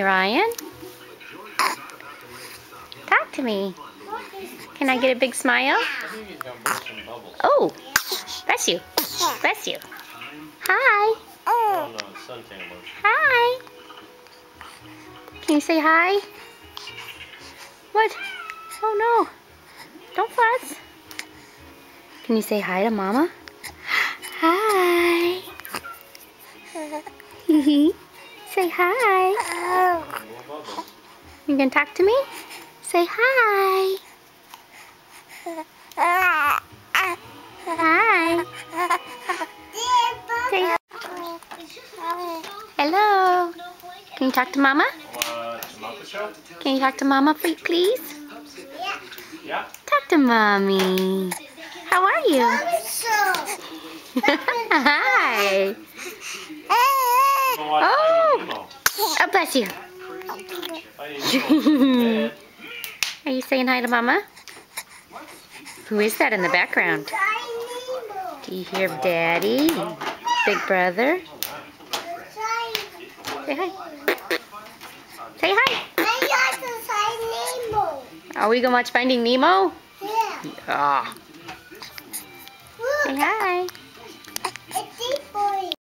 me, Ryan. Talk to me. Can I get a big smile? Oh, bless you. Bless you. Hi. Oh no, it's suntan lotion. Hi. Can you say hi? What? Oh no. Don't fuss. Can you say hi to Mama? Hi. Say hi. You gonna talk to me? Say hi. Hi. Say hello. Can you talk to Mama? Can you talk to Mama, please? Yeah. Talk to Mommy. How are you? Hi. Oh. Oh, bless you. Are you saying hi to Mama? Who is that in the background? Do you hear Daddy? Big brother? Say hi. Say hi. Are we gonna watch Finding Nemo? Yeah. Yeah. Say hi.